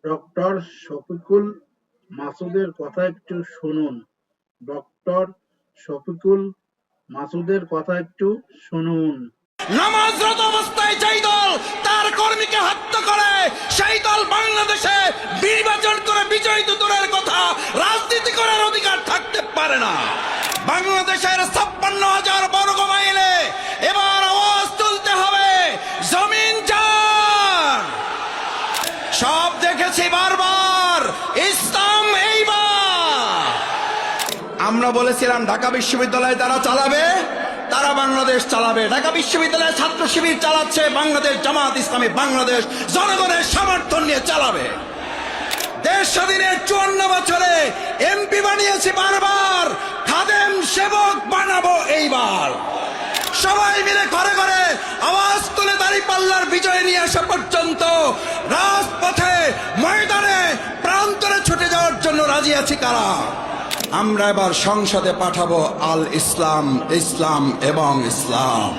Doctor Shafiqul মাসুদের কথা একটু শুনুন। ডক্টর শফিকুল মাসুদের কথা একটু শুনুন। নামাজরত অবস্থায় যেই দল তার কর্মীকে হত্যা করে, সেই দল বাংলাদেশে নির্বাচন করে বিজয়ী দলের কথা রাজনীতি করার অধিকার থাকতে পারে না। বাংলাদেশের ৫৬,০০০ বর্গ মাইলে এবার আওয়াজ তুলতে হবে, জমিন যার। সব দেখেছি বারবার, ইসলাম এইবার। আমরা বলেছিলাম ঢাকা বিশ্ববিদ্যালয় তারা চালাবে, তারা বাংলাদেশ চালাবে। ঢাকা বিশ্ববিদ্যালয়ের ছাত্র শিবির চালাচ্ছে, বাংলাদেশ জামাত ইসলামী বাংলাদেশ জনগণের সমর্থন নিয়ে চালাবে। দেশ স্বাধীনের ৫৪ বছরে এমপি বানিয়েছি বারবার, খাদেম সেবক বানাবো এইবার। সবাই মিলে ঘরে ঘরে আওয়াজ তুলে দাঁড়িপাল্লার বিজয় নিয়ে আসা পর্যন্ত রাজপথে, ময়দানে, প্রান্তরে ছুটে যাওয়ার জন্য রাজি আছি কারা? আমরা এবার সংসদে পাঠাবো আল ইসলাম, ইসলাম এবং ইসলাম।